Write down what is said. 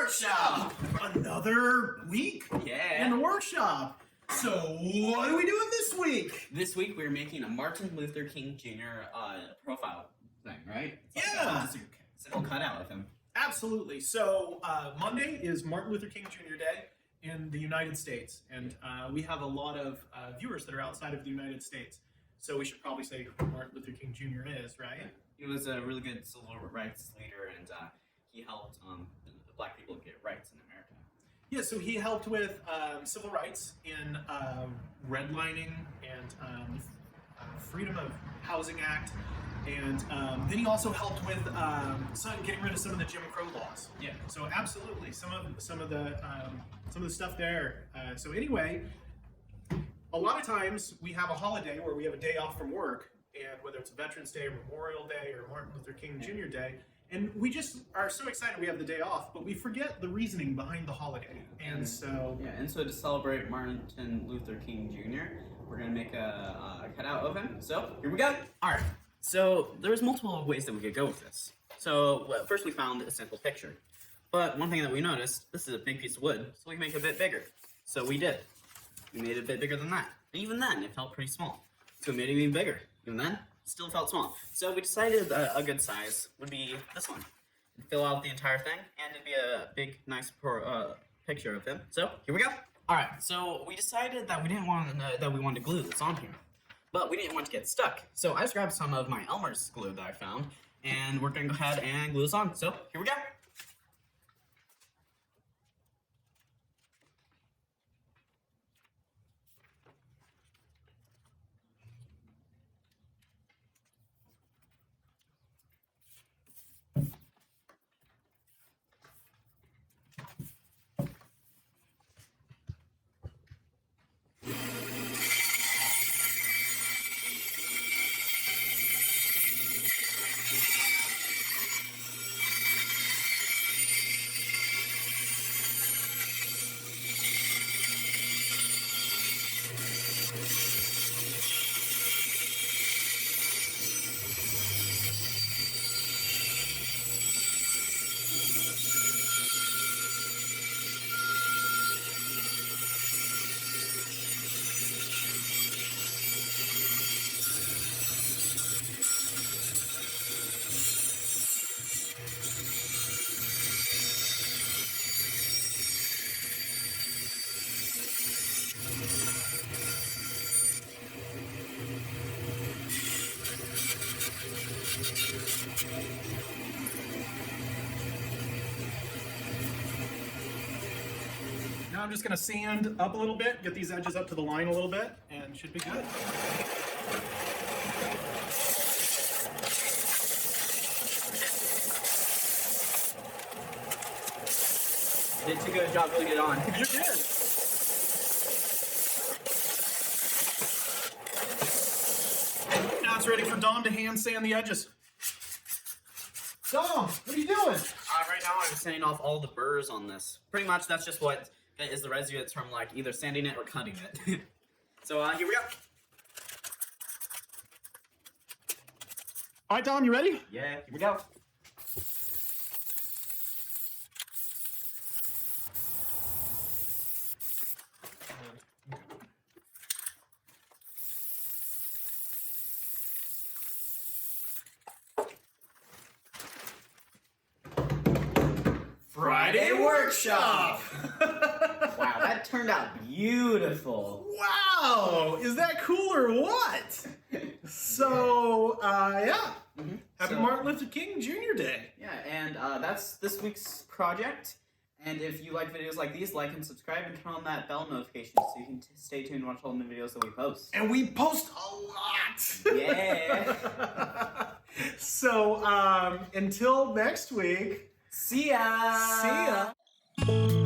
workshop! Another week in the workshop. So what are we doing this week? This week we're making a Martin Luther King Jr. Profile thing, right? Yeah. Just a simple cutout of him. Absolutely. So Monday is Martin Luther King Jr. Day in the United States. And we have a lot of viewers that are outside of the United States. So we should probably say who Martin Luther King Jr. is, right? He was a really good civil rights leader, and he helped black people get rights in America. Yeah, so he helped with civil rights in redlining and Freedom of Housing Act, and then he also helped with getting rid of some of the Jim Crow laws. Yeah. So absolutely, some of the stuff there. So anyway, a lot of times we have a holiday where we have a day off from work, and whether it's Veterans Day, Memorial Day, or Martin Luther King Jr. Day. And we just are so excited we have the day off, but we forget the reasoning behind the holiday. And so... Yeah, and so to celebrate Martin Luther King Jr., we're going to make a cutout of him. So, here we go! Alright, so there's multiple ways that we could go with this. So, first we found a simple picture. But one thing that we noticed, this is a big piece of wood, so we can make it a bit bigger. So we did. We made it a bit bigger than that. And even then, it felt pretty small. So we made it even bigger. Even then, still felt small. So we decided a good size would be this one. It'd fill out the entire thing, and it'd be a big, nice picture of him. So here we go. All right. So we decided that we wanted to glue this on here, but we didn't want to get stuck. So I just grabbed some of my Elmer's glue that I found, and we're gonna go ahead and glue this on. So here we go. Now I'm just going to sand up a little bit, get these edges up to the line a little bit, and should be good. You did too good a job putting it on. You did. Now it's ready for Dom to hand sand the edges. Dom, what are you doing? Right now I'm sanding off all the burrs on this. Pretty much that's just what is the residue that's from like either sanding it or cutting it. So here we go. All right, Dom, you ready? Yeah, here we go. Friday workshop! Wow, that turned out beautiful. Wow! Is that cool or what? So, yeah. Happy Martin Luther King Jr. Day. Yeah, and that's this week's project. And if you like videos like these, like and subscribe and turn on that bell notification so you can stay tuned and watch all the new videos that we post. And we post a lot! Yeah! So, until next week. See ya! See ya!